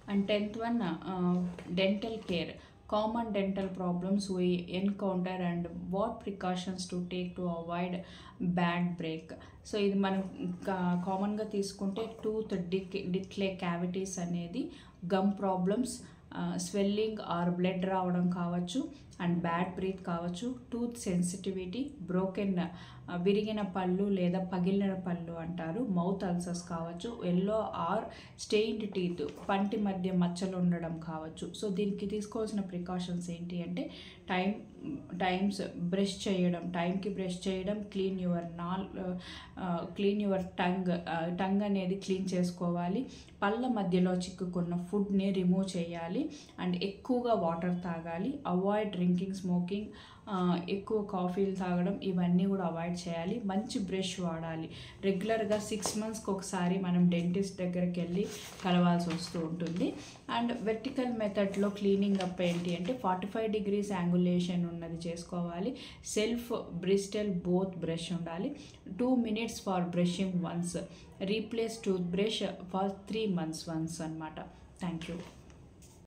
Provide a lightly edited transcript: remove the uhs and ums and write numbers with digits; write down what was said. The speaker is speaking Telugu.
And 10th one, dental care. Common dental problems we encounter and what precautions to take to avoid bad break. So ఇది మనం కామన్గా తీసుకుంటే టూత్ డిక్లే క్యావిటీస్ అనేది gum problems, swelling or blood రావడం కావచ్చు, అండ్ బ్యాడ్ బ్రీత్ కావచ్చు, టూత్ సెన్సిటివిటీ, బ్రోకెన్ విరిగిన పళ్ళు లేదా పగిలిన పళ్ళు అంటారు, మౌత్ అల్సర్స్ కావచ్చు, ఎల్లో ఆర్ స్టెయిన్డ్ టీత్ పంటి మధ్య మచ్చలు ఉండడం కావచ్చు. సో దీనికి తీసుకోవాల్సిన ప్రికాషన్స్ ఏంటి అంటే టైమ్స్ బ్రష్ చేయడం, టైంకి బ్రష్ చేయడం, క్లీన్ యువర్ టంగ్ అనేది క్లీన్ చేసుకోవాలి, పళ్ళ మధ్యలో చిక్కుకున్న ఫుడ్ని రిమూవ్ చేయాలి, అండ్ ఎక్కువగా వాటర్ తాగాలి, అవాయిడ్ డ్రింకింగ్, స్మోకింగ్, ఎక్కువ కాఫీలు తాగడం ఇవన్నీ కూడా అవాయిడ్ చేయాలి. మంచి బ్రష్ వాడాలి. రెగ్యులర్గా 6 monthsకి ఒకసారి మనం డెంటిస్ట్ దగ్గరికి వెళ్ళి కలవాల్సి వస్తూ ఉంటుంది. అండ్ వెర్టికల్ మెథడ్లో క్లీనింగ్ అప్ ఏంటి అంటే 45 degrees యాంగులేషన్ ఉన్నది చేసుకోవాలి. సెల్ఫ్ బ్రిస్టల్ బోత్ బ్రష్ ఉండాలి. 2 minutes for brushing once. Replace toothbrush for 3 months once అనమాట. Thank you.